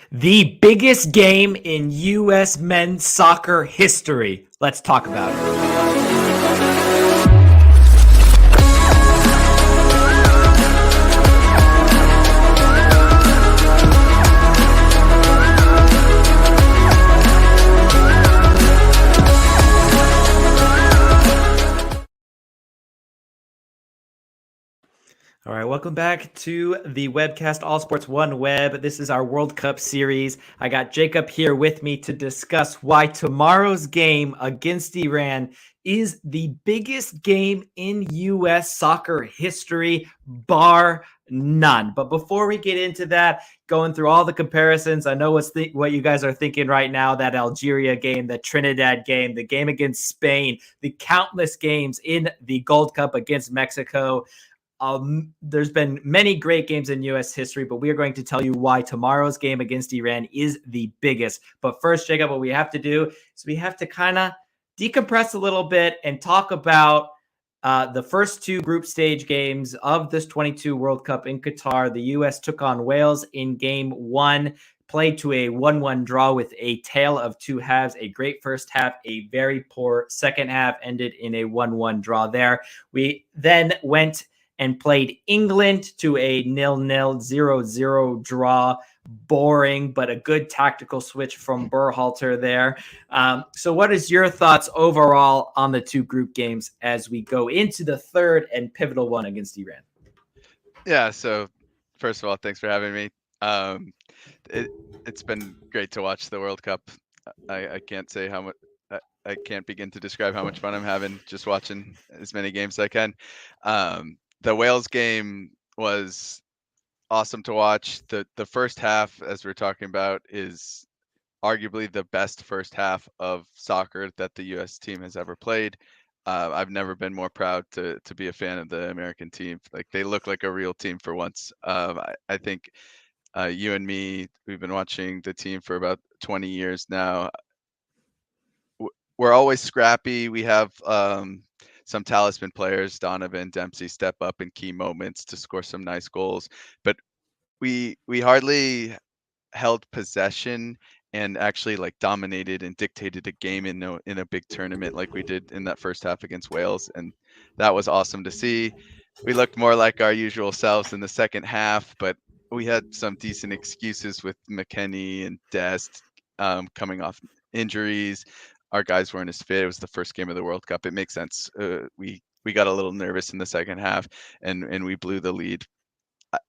The biggest game in U.S. men's soccer history. Let's talk about it. All right, welcome back to the webcast All Sports One Web. This is our World Cup series. I got Jacob here with me to discuss why tomorrow's game against Iran is the biggest game in U.S. soccer history, bar none. But before we get into that, going through all the comparisons, I know what you guys are thinking right now, that Algeria game, the Trinidad game, the game against Spain, the countless games in the Gold Cup against Mexico. There's been many great games in U.S. history, but we are going to tell you why tomorrow's game against Iran is the biggest. But first, Jacob, what we have to do is we have to kind of decompress a little bit and talk about the first two group stage games of this 22 World Cup in Qatar. The U.S. took on Wales in game one, played to a 1-1 draw with a tale of two halves, a great first half, a very poor second half, ended in a 1-1 draw there. We then went and played England to a 0-0, 0-0 draw. Boring, but a good tactical switch from Berhalter there. So what is your thoughts overall on the two group games as we go into the third and pivotal one against Iran? Yeah, so first of all, thanks for having me. It's been great to watch the World Cup. I can't say how much. I can't begin to describe how much fun I'm having just watching as many games as I can. The Wales game was awesome to watch. The first half, as we're talking about, is arguably the best first half of soccer that the U.S. team has ever played. I've never been more proud to be a fan of the American team. Like, they look like a real team for once. I think you and me, we've been watching the team for about 20 years now. We're always scrappy. We have some talisman players, Donovan, Dempsey, step up in key moments to score some nice goals, but we hardly held possession and actually like dominated and dictated a game in a big tournament like we did in that first half against Wales, and that was awesome to see. We looked more like our usual selves in the second half, but we had some decent excuses with McKennie and Dest coming off injuries. Our guys weren't as fit. It was the first game of the World Cup. It makes sense. We got a little nervous in the second half, and we blew the lead.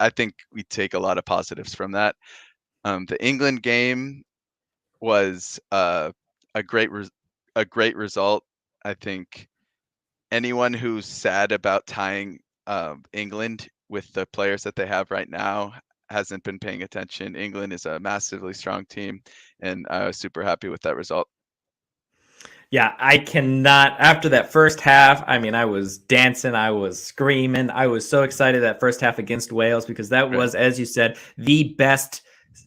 I think we take a lot of positives from that. The England game was a great result. I think anyone who's sad about tying England with the players that they have right now hasn't been paying attention. England is a massively strong team, and I was super happy with that result. Yeah, I cannot. After that first half, I mean, I was dancing, I was screaming. I was so excited that first half against Wales because that was, as you said, the best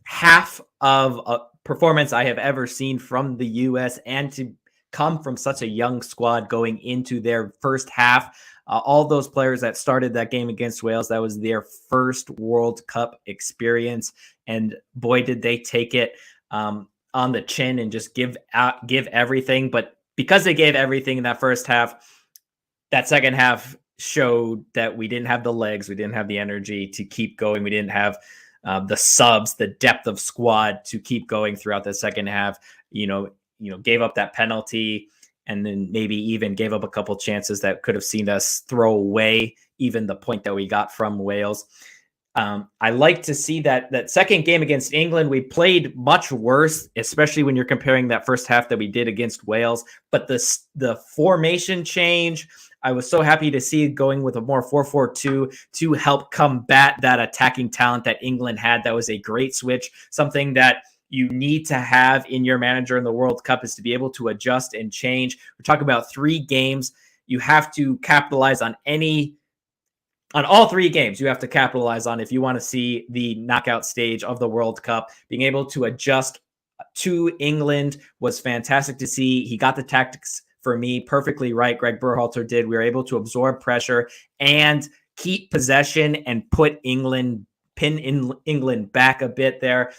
half of a performance I have ever seen from the U.S. and to come from such a young squad going into their first half. All those players that started that game against Wales, that was their first World Cup experience. And boy, did they take it on the chin and just give everything. But because they gave everything in that first half, that second half showed that we didn't have the legs, we didn't have the energy to keep going, we didn't have the subs, the depth of squad to keep going throughout the second half. Gave up that penalty, and then maybe even gave up a couple chances that could have seen us throw away even the point that we got from Wales. I like to see that second game against England, we played much worse, especially when you're comparing that first half that we did against Wales. But the formation change, I was so happy to see going with a more 4-4-2 to help combat that attacking talent that England had. That was a great switch, something that you need to have in your manager in the World Cup is to be able to adjust and change. We're talking about 3 games. You have to capitalize on all 3 games. You have to capitalize on if you want to see the knockout stage of the World Cup. Being able to adjust to England was fantastic to see. He got the tactics, for me, perfectly right. Greg Berhalter did. We were able to absorb pressure and keep possession and pin England back a bit there.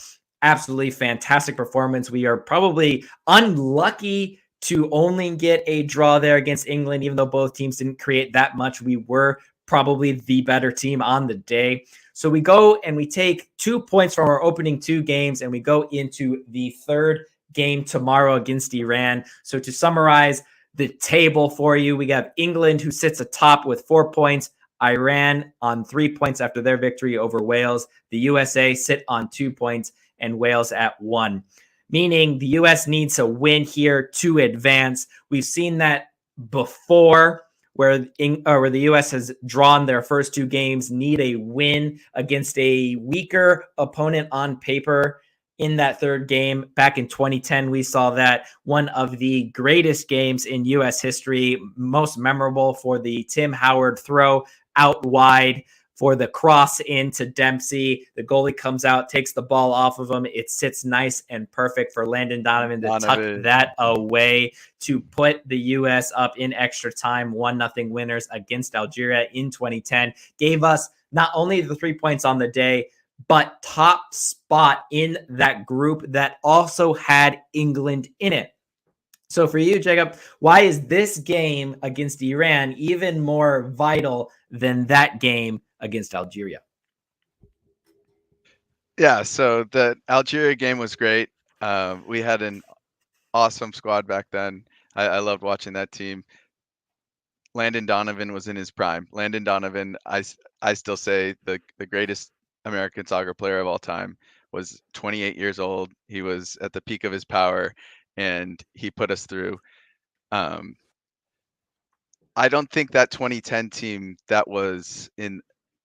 absolutely fantastic performance. We are probably unlucky to only get a draw there against England, even though both teams didn't create that much. We were probably the better team on the day. So we go and we take 2 points from our opening 2 games, and we go into the third game tomorrow against Iran. So to summarize the table for you, we have England, who sits atop with 4 points, Iran on 3 points after their victory over Wales. The USA sit on 2 points, and Wales at 1, meaning the US needs a win here to advance. We've seen that before, where the US has drawn their first 2 games, need a win against a weaker opponent on paper in that third game. Back in 2010, we saw that, one of the greatest games in US history, most memorable for the Tim Howard throw out wide for the cross into Dempsey. The goalie comes out, takes the ball off of him. It sits nice and perfect for Landon Donovan to tuck that away to put the U.S. up in extra time, 1-0 winners against Algeria in 2010. Gave us not only the 3 points on the day, but top spot in that group that also had England in it. So for you, Jacob, why is this game against Iran even more vital than that game against Algeria? Yeah, so the Algeria game was great. We had an awesome squad back then. I loved watching that team. Landon Donovan was in his prime. Landon Donovan, I still say the greatest American soccer player of all time, was 28 years old. He was at the peak of his power, and he put us through. I don't think that 2010 team, that was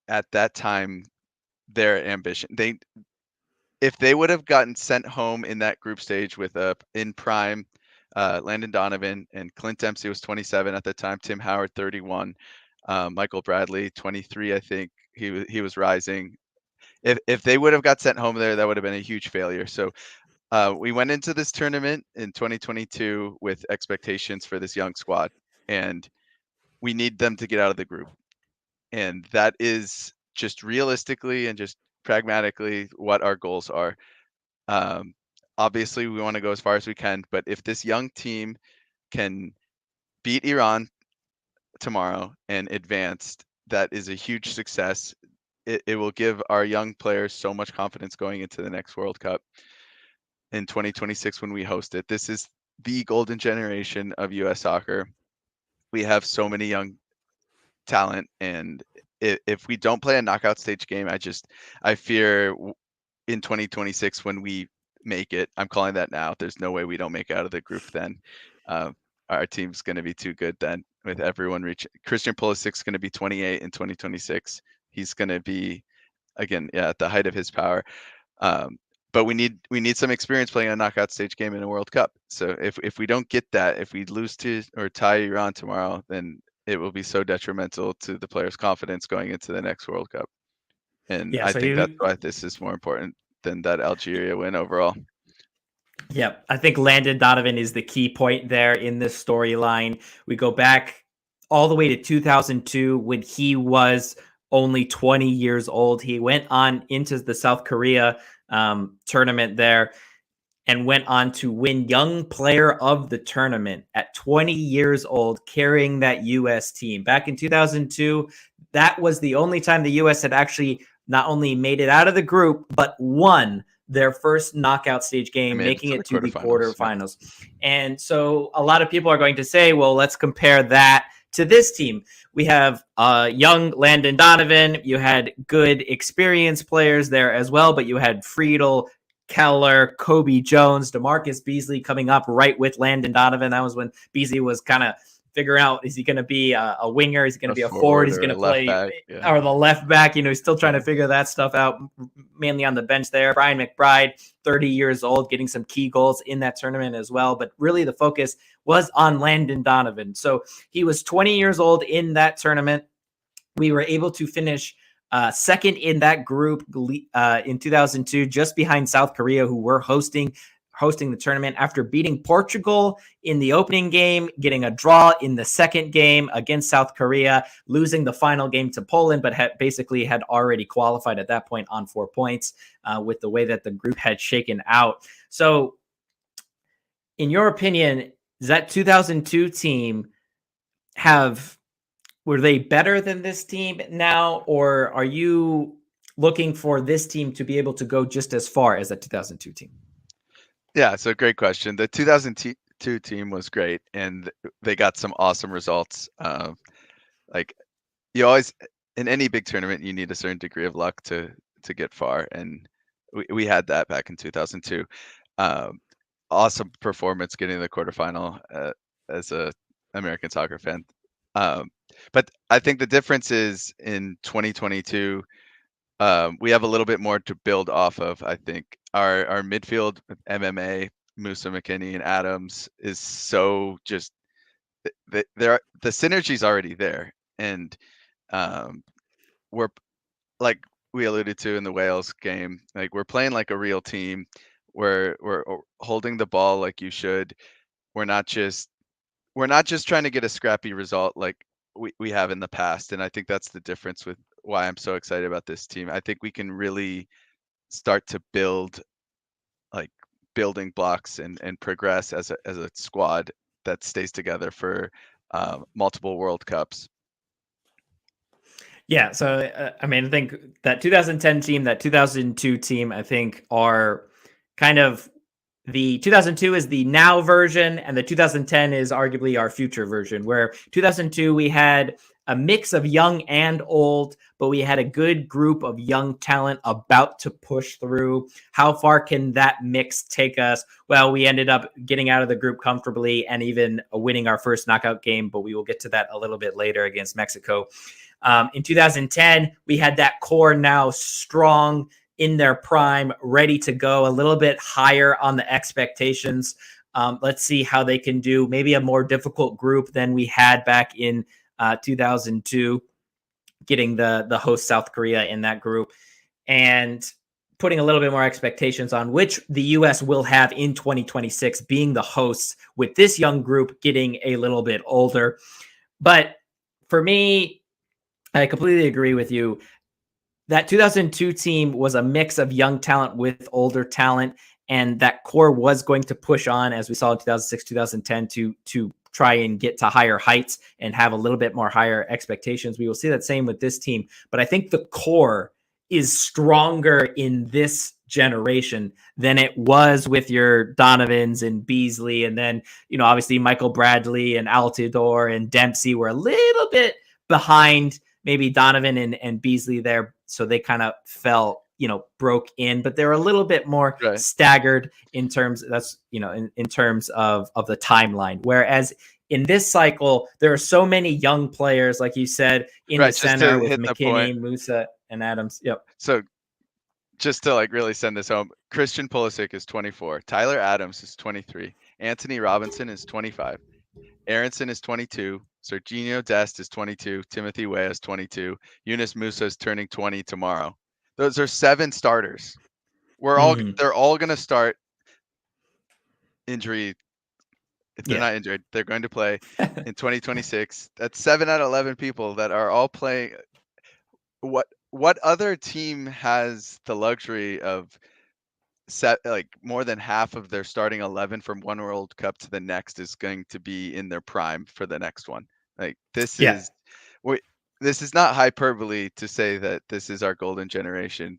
at that time their ambition. If they would have gotten sent home in that group stage with in prime Landon Donovan, and Clint Dempsey was 27 at the time, Tim Howard 31, Michael Bradley 23, I think he was rising. If they would have got sent home there, that would have been a huge failure. So we went into this tournament in 2022 with expectations for this young squad, and we need them to get out of the group. And that is just realistically and just pragmatically what our goals are. Obviously, we want to go as far as we can, but if this young team can beat Iran tomorrow and advance, that is a huge success. It will give our young players so much confidence going into the next World Cup in 2026 when we host it. This is the golden generation of U.S. soccer. We have so many young talent, and if we don't play a knockout stage game, I fear in 2026 when we make it, I'm calling that now, there's no way we don't make it out of the group then. Our team's going to be too good then, with everyone reaching. Christian Pulisic's going to be 28 in 2026. He's going to be, again, at the height of his power. But we need some experience playing a knockout stage game in a World Cup. So if we don't get that, if we lose to or tie Iran tomorrow, then it will be so detrimental to the players' confidence going into the next World Cup. And yeah, I think that's why this is more important than that Algeria win overall. Yep. I think Landon Donovan is the key point there in this storyline. We go back all the way to 2002 when he was only 20 years old. He went on into the South Korea tournament there and went on to win Young Player of the Tournament at 20 years old, carrying that U.S. team. Back in 2002, that was the only time the U.S. had actually not only made it out of the group, but won their first knockout stage game, making it to the quarterfinals. Yeah. And so a lot of people are going to say, well, let's compare that to this team. We have young Landon Donovan. You had good experienced players there as well, but you had Friedel, Keller, Kobe Jones, DeMarcus Beasley coming up right with Landon Donovan. That was when Beasley was kind of figuring out, is he going to be a winger? Is he going to be a forward? He's going to play or the left back. He's still trying to figure that stuff out, mainly on the bench there. Brian McBride, 30 years old, getting some key goals in that tournament as well. But really the focus was on Landon Donovan. So he was 20 years old in that tournament. We were able to finish second in that group in 2002, just behind South Korea, who were hosting hosting the tournament after beating Portugal in the opening game, getting a draw in the second game against South Korea, losing the final game to Poland, but basically had already qualified at that point on 4 points with the way that the group had shaken out. So in your opinion, does that 2002 team were they better than this team now, or are you looking for this team to be able to go just as far as the 2002 team? Yeah, so great question. The 2002 team was great, and they got some awesome results. Like you always, in any big tournament, you need a certain degree of luck to get far, and we had that back in 2002. Awesome performance getting the quarterfinal as a American soccer fan. But I think the difference is in 2022, we have a little bit more to build off of. I think our midfield, MMA, Musa, McKinney, and Adams is so just the synergy's already there, and we're like we alluded to in the Wales game, like we're playing like a real team. We're holding the ball like you should. We're not just trying to get a scrappy result like we have in the past, and I think that's the difference with why I'm so excited about this team. I think we can really start to build like building blocks and progress as a squad that stays together for multiple World Cups. Yeah, so I mean, I think that 2010 team, that 2002 team, I think are kind of the 2002 is the now version, and the 2010 is arguably our future version. Where 2002 we had a mix of young and old, but we had a good group of young talent about to push through. How far can that mix take us? Well, we ended up getting out of the group comfortably and even winning our first knockout game, but we will get to that a little bit later against Mexico. In 2010, we had that core now strong in their prime, ready to go, a little bit higher on the expectations. Let's see how they can do. Maybe a more difficult group than we had back in 2002, getting the host South Korea in that group, and putting a little bit more expectations on which the U.S. will have in 2026, being the hosts with this young group getting a little bit older. But for me, I completely agree with you. That 2002 team was a mix of young talent with older talent, and that core was going to push on, as we saw in 2006, 2010, to try and get to higher heights and have a little bit more higher expectations. We will see that same with this team, but I think the core is stronger in this generation than it was with your Donovans and Beasley, and then obviously Michael Bradley and Altidore and Dempsey were a little bit behind maybe Donovan and Beasley there. So they kind of fell, broke in, but they're a little bit more staggered in terms in terms of the timeline. Whereas in this cycle, there are so many young players, like you said, in the center with McKinney, Musa, and Adams. Yep. So just to really send this home, Christian Pulisic is 24. Tyler Adams is 23. Anthony Robinson is 25. Aronson is 22. Serginho Dest is 22. Timothy Weah is 22. Yunus Musa is turning 20 tomorrow. Those are 7 starters. They're all going to start injury. If they're not injured, they're going to play in 2026. That's 7 out of 11 people that are all playing. What other team has the luxury of more than half of their starting 11 from one World Cup to the next is going to be in their prime for the next one? This is not hyperbole to say that this is our golden generation.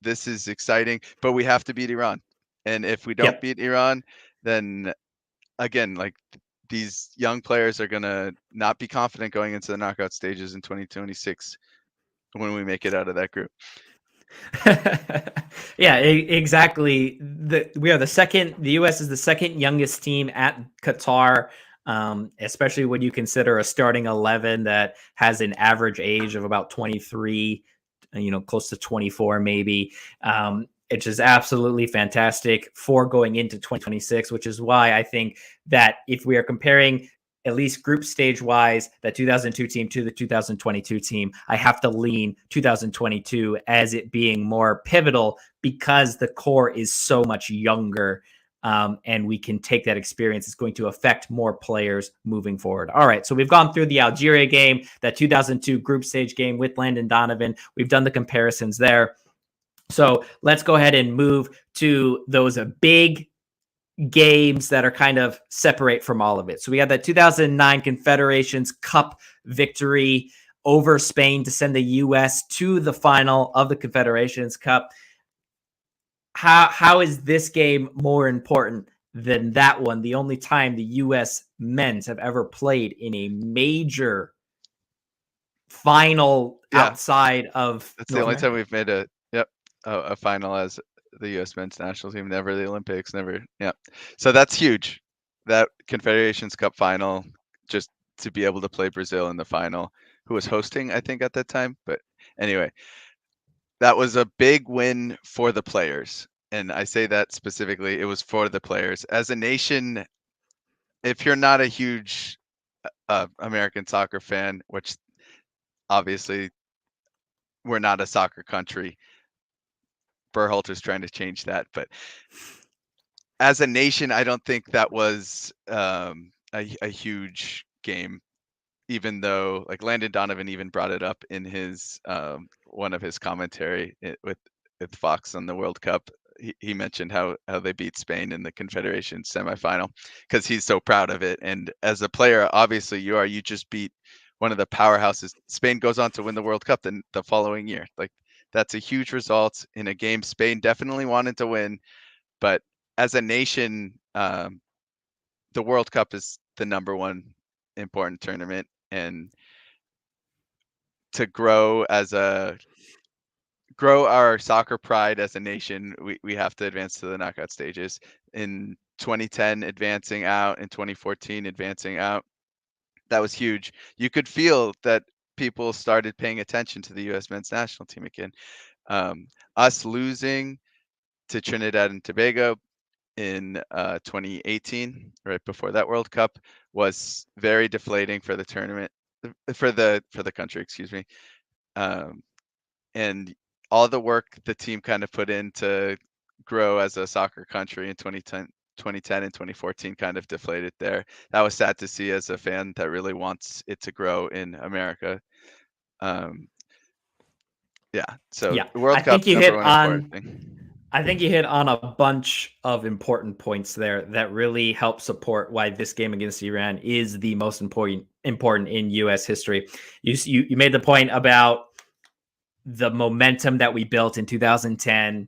This is exciting, but we have to beat Iran. And if we don't beat Iran, then again, these young players are going to not be confident going into the knockout stages in 2026 when we make it out of that group. Yeah, exactly. The U.S. is the second youngest team at Qatar, especially when you consider a starting 11 that has an average age of about 23, close to 24 maybe. It's just absolutely fantastic for going into 2026, which is why I think that if we are comparing at least group stage wise, that 2002 team to the 2022 team, I have to lean 2022 as it being more pivotal because the core is so much younger and we can take that experience. It's going to affect more players moving forward. All right, so we've gone through the Algeria game, that 2002 group stage game with Landon Donovan. We've done the comparisons there. So let's go ahead and move to those big games that are kind of separate from all of it. So we had that 2009 Confederations Cup victory over Spain to send the U.S. to the final of the Confederations Cup. How is this game more important than that one? The only time the U.S. men's have ever played in a major final outside of That's North the only America. time we've made a final as the U.S. men's national team. Never the Olympics. Never. Yeah. So that's huge. That Confederations Cup final, just to be able to play Brazil in the final, who was hosting, I think, at that time. But anyway, that was a big win for the players. And I say that specifically, it was for the players. As a nation, if you're not a huge American soccer fan, which obviously we're not a soccer country, Berhalter's trying to change that. But as a nation, I don't think that was a huge game, even though like Landon Donovan even brought it up in his one of his commentary with Fox on the World Cup. He mentioned how they beat Spain in the Confederation semifinal because he's so proud of it. And as a player, obviously you just beat one of the powerhouses. Spain goes on to win the World Cup the following year. Like that's a huge result in a game Spain definitely wanted to win, but as a nation, the World Cup is the number one important tournament, and to grow our soccer pride as a nation, we have to advance to the knockout stages. In 2010, advancing out, in 2014, advancing out, that was huge. You could feel that people started paying attention to the U.S. men's national team again. Us losing to Trinidad and Tobago in 2018, right before that World Cup, was very deflating for the tournament, for the country, excuse me. And all the work the team kind of put in to grow as a soccer country in 2010 and 2014 kind of deflated there. That was sad to see as a fan that really wants it to grow in America. So World Cup's number one important thing. I think you hit on a bunch of important points there that really help support why this game against Iran is the most important in U.S. history. You made the point about the momentum that we built in 2010,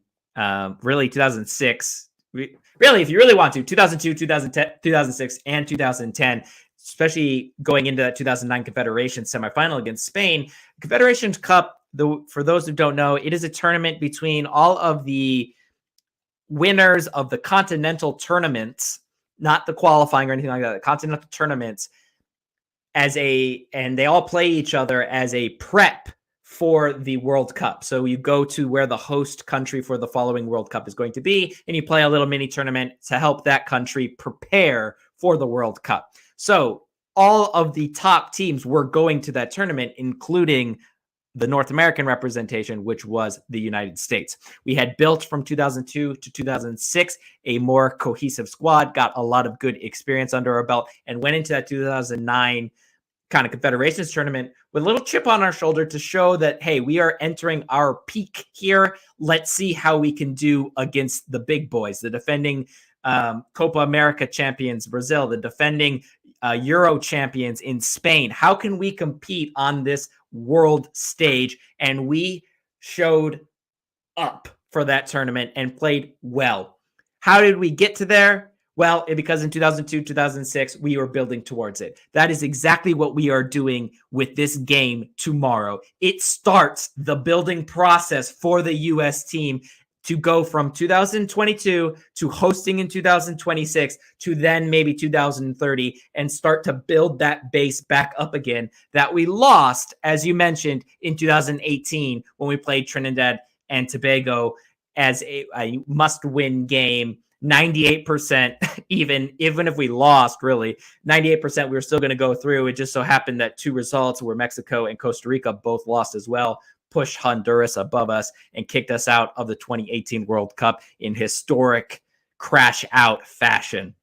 really 2006. Really, if you really want to, 2002, 2010, 2006, and 2010, especially going into that 2009 Confederation semifinal against Spain. Confederations Cup, for those who don't know, it is a tournament between all of the winners of the continental tournaments, not the qualifying or anything like that, the continental tournaments, and they all play each other as a prep for the World Cup. So you go to where the host country for the following World Cup is going to be, and you play a little mini tournament to help that country prepare for the World Cup. So all of the top teams were going to that tournament, including the North American representation, which was the United States. We had built from 2002 to 2006 a more cohesive squad, got a lot of good experience under our belt, and went into that 2009 kind of Confederations tournament with a little chip on our shoulder to show that, hey, we are entering our peak here. Let's see how we can do against the big boys, the defending Copa America champions, Brazil, the defending Euro champions in Spain. How can we compete on this world stage? And we showed up for that tournament and played well. How did we get to there? Well, because in 2002, 2006, we were building towards it. That is exactly what we are doing with this game tomorrow. It starts the building process for the U.S. team to go from 2022 to hosting in 2026 to then maybe 2030 and start to build that base back up again that we lost, as you mentioned, in 2018 when we played Trinidad and Tobago as a must-win game. 98%, even if we lost, really 98%, we were still going to go through. It just so happened that two results where Mexico and Costa Rica both lost as well, pushed Honduras above us and kicked us out of the 2018 World Cup in historic crash out fashion.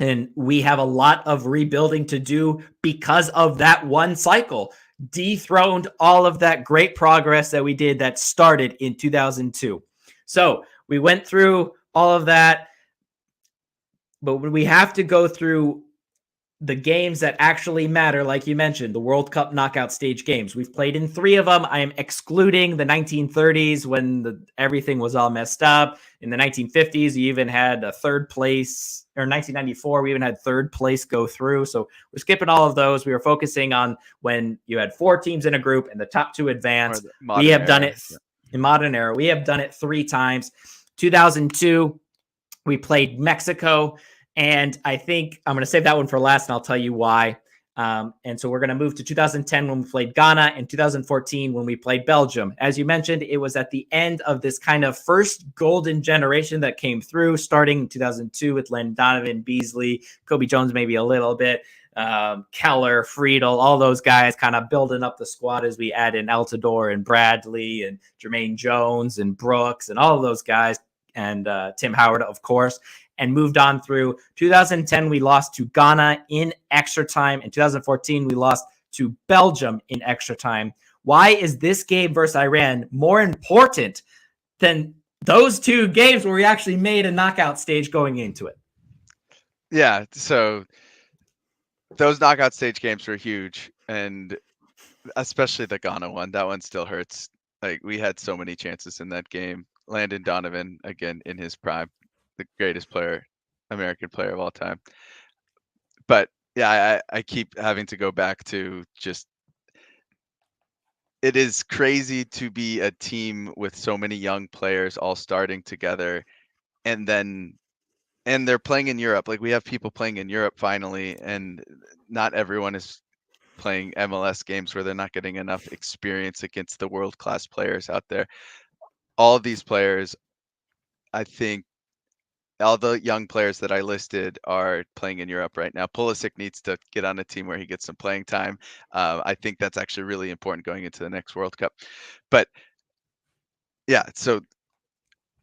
And we have a lot of rebuilding to do because of that one cycle. Dethroned all of that great progress that we did that started in 2002. So we went through all of that, but we have to go through the games that actually matter, like you mentioned, the World Cup knockout stage games. We've played in 3 of them. I am excluding the 1930s when everything was all messed up. In the 1950s, you even had a third place, or 1994, we even had third place go through. So we're skipping all of those. We were focusing on when you had 4 teams in a group and the top 2 advance. We have done it in modern era. We have done it 3 times. 2002, we played Mexico. And I think I'm going to save that one for last, and I'll tell you why. And so we're going to move to 2010 when we played Ghana, and 2014 when we played Belgium. As you mentioned, it was at the end of this kind of first golden generation that came through, starting in 2002 with Len Donovan, Beasley, Kobe Jones, maybe a little bit, Keller, Friedel, all those guys kind of building up the squad as we add in Altidore and Bradley and Jermaine Jones and Brooks and all of those guys, and Tim Howard, of course. And moved on through 2010, we lost to Ghana in extra time. In 2014, we lost to Belgium in extra time. Why is this game versus Iran more important than those 2 games where we actually made a knockout stage going into it? Yeah, so those knockout stage games were huge, and especially the Ghana one. That one still hurts. Like, we had so many chances in that game. Landon Donovan, again, in his prime, the greatest player, American player of all time. But yeah, I keep having to go back to just, it is crazy to be a team with so many young players all starting together, and they're playing in Europe. Like, we have people playing in Europe finally, and not everyone is playing MLS games where they're not getting enough experience against the world-class players out there. All of these players, I think, all the young players that I listed are playing in Europe right now. Pulisic needs to get on a team where he gets some playing time. I think that's actually really important going into the next World Cup. But yeah, so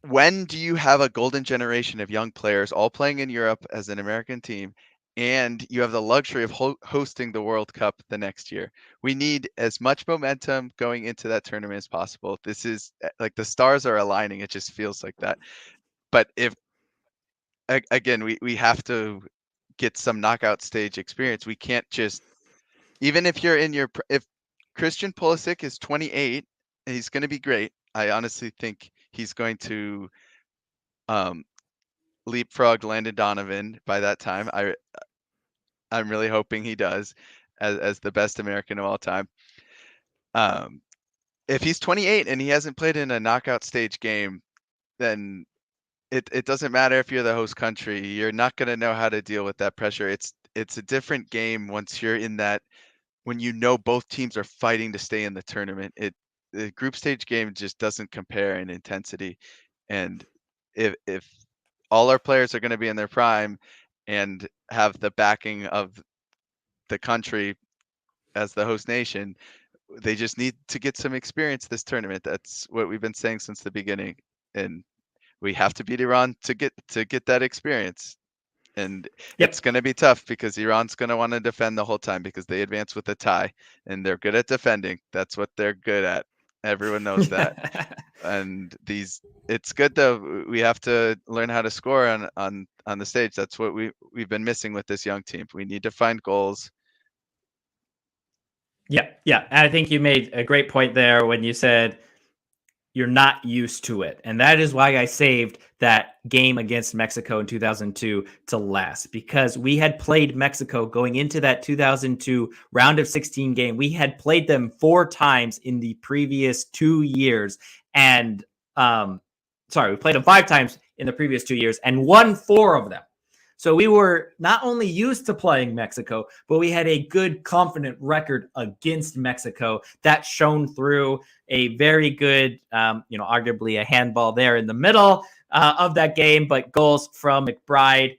when do you have a golden generation of young players all playing in Europe as an American team, and you have the luxury of hosting the World Cup the next year? We need as much momentum going into that tournament as possible. This is like the stars are aligning. It just feels like that. But if again, we have to get some knockout stage experience. We can't just, even if you're in your, if Christian Pulisic is 28, he's going to be great. I honestly think he's going to leapfrog Landon Donovan by that time. I'm really hoping he does, as the best American of all time. If he's 28 and he hasn't played in a knockout stage game, then it doesn't matter if you're the host country. You're not going to know how to deal with that pressure. It's a different game once you're in that, when you know both teams are fighting to stay in the tournament. The group stage game just doesn't compare in intensity. And if all our players are going to be in their prime and have the backing of the country as the host nation, they just need to get some experience this tournament. That's what we've been saying since the beginning. And we have to beat Iran to get that experience. And it's going to be tough because Iran's going to want to defend the whole time because they advance with a tie and they're good at defending. That's what they're good at. Everyone knows that. And it's good though. We have to learn how to score on the stage. That's what we've been missing with this young team. We need to find goals. Yeah. I think you made a great point there when you said you're not used to it. And that is why I saved that game against Mexico in 2002 to last, because we had played Mexico going into that 2002 round of 16 game. We had played them 4 times in the previous 2 years. And we played them 5 times in the previous 2 years and won 4 of them. So we were not only used to playing Mexico, but we had a good, confident record against Mexico that shone through. A very good, arguably a handball there in the middle of that game, but goals from McBride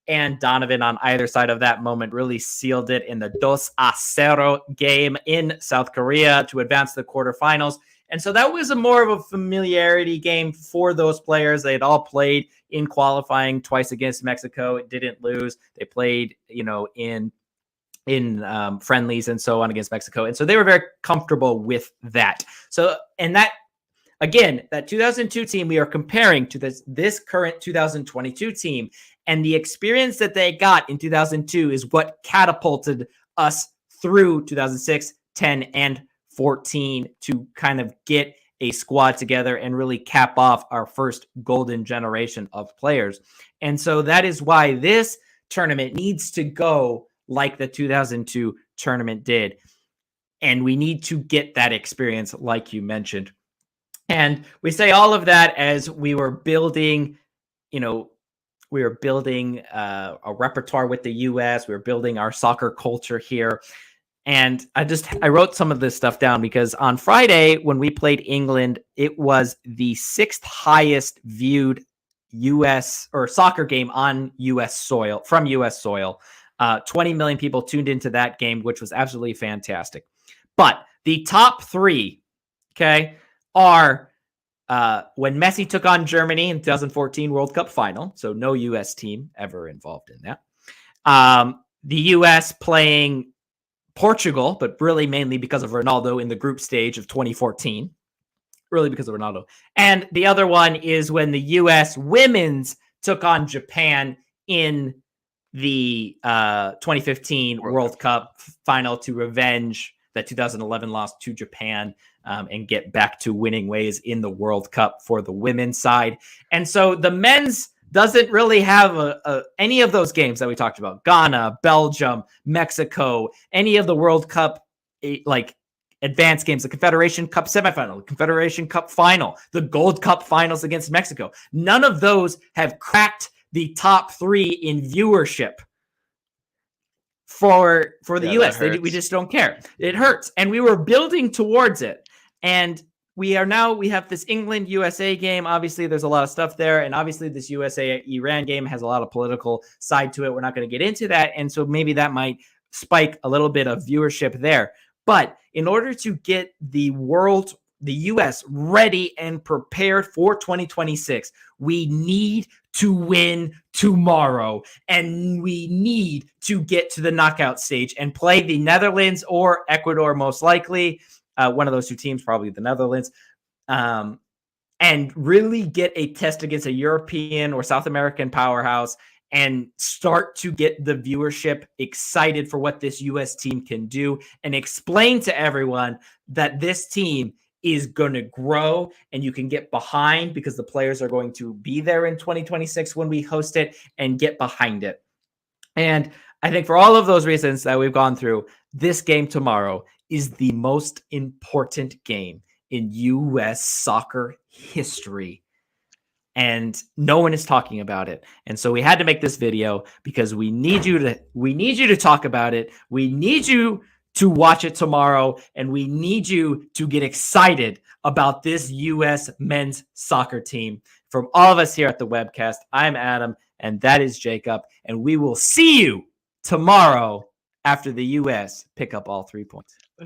and Donovan on either side of that moment really sealed it in the 2-0 game in South Korea to advance to the quarterfinals. And so that was a more of a familiarity game for those players. They had all played in qualifying twice against Mexico. It didn't lose. They played, in friendlies and so on against Mexico. And so they were very comfortable with that. So, and that, again, that 2002 team we are comparing to this current 2022 team, and the experience that they got in 2002 is what catapulted us through 2006, 10, and 14 to kind of get a squad together and really cap off our first golden generation of players. And so that is why this tournament needs to go like the 2002 tournament did. And we need to get that experience, like you mentioned. And we say all of that as we were building, a repertoire with the U.S. We were building our soccer culture here. And I wrote some of this stuff down because on Friday, when we played England, it was the 6th highest viewed U.S. or soccer game on U.S. soil, from U.S. soil. 20 million people tuned into that game, which was absolutely fantastic. But the top 3, are when Messi took on Germany in 2014 World Cup final. So no U.S. team ever involved in that. The U.S. playing Portugal, but really mainly because of Ronaldo in the group stage of 2014. Really because of Ronaldo. And the other one is when the U.S. women's took on Japan in the 2015 World Cup final to revenge that 2011 loss to Japan and get back to winning ways in the World Cup for the women's side. And so the men's doesn't really have any of those games that we talked about. Ghana, Belgium, Mexico, any of the World Cup advanced games, the Confederation Cup semifinal, the Confederation Cup final, the Gold Cup finals against Mexico. None of those have cracked the top 3 in viewership for the U.S. We just don't care. It hurts. And we were building towards it. And we have this England-USA game. Obviously, there's a lot of stuff there. And obviously, this USA-Iran game has a lot of political side to it. We're not going to get into that. And so maybe that might spike a little bit of viewership there. But in order to get the U.S. ready and prepared for 2026, we need to win tomorrow. And we need to get to the knockout stage and play the Netherlands or Ecuador, most likely. One of those 2 teams, probably the Netherlands, and really get a test against a European or South American powerhouse and start to get the viewership excited for what this U.S. team can do and explain to everyone that this team is going to grow and you can get behind because the players are going to be there in 2026 when we host it and get behind it. And I think for all of those reasons that we've gone through, this game tomorrow is the most important game in U.S. soccer history. And no one is talking about it. And so we had to make this video because we need you to talk about it. We need you to watch it tomorrow. And we need you to get excited about this U.S. men's soccer team. From all of us here at the webcast, I'm Adam and that is Jacob. And we will see you tomorrow after the U.S. pick up all 3 points.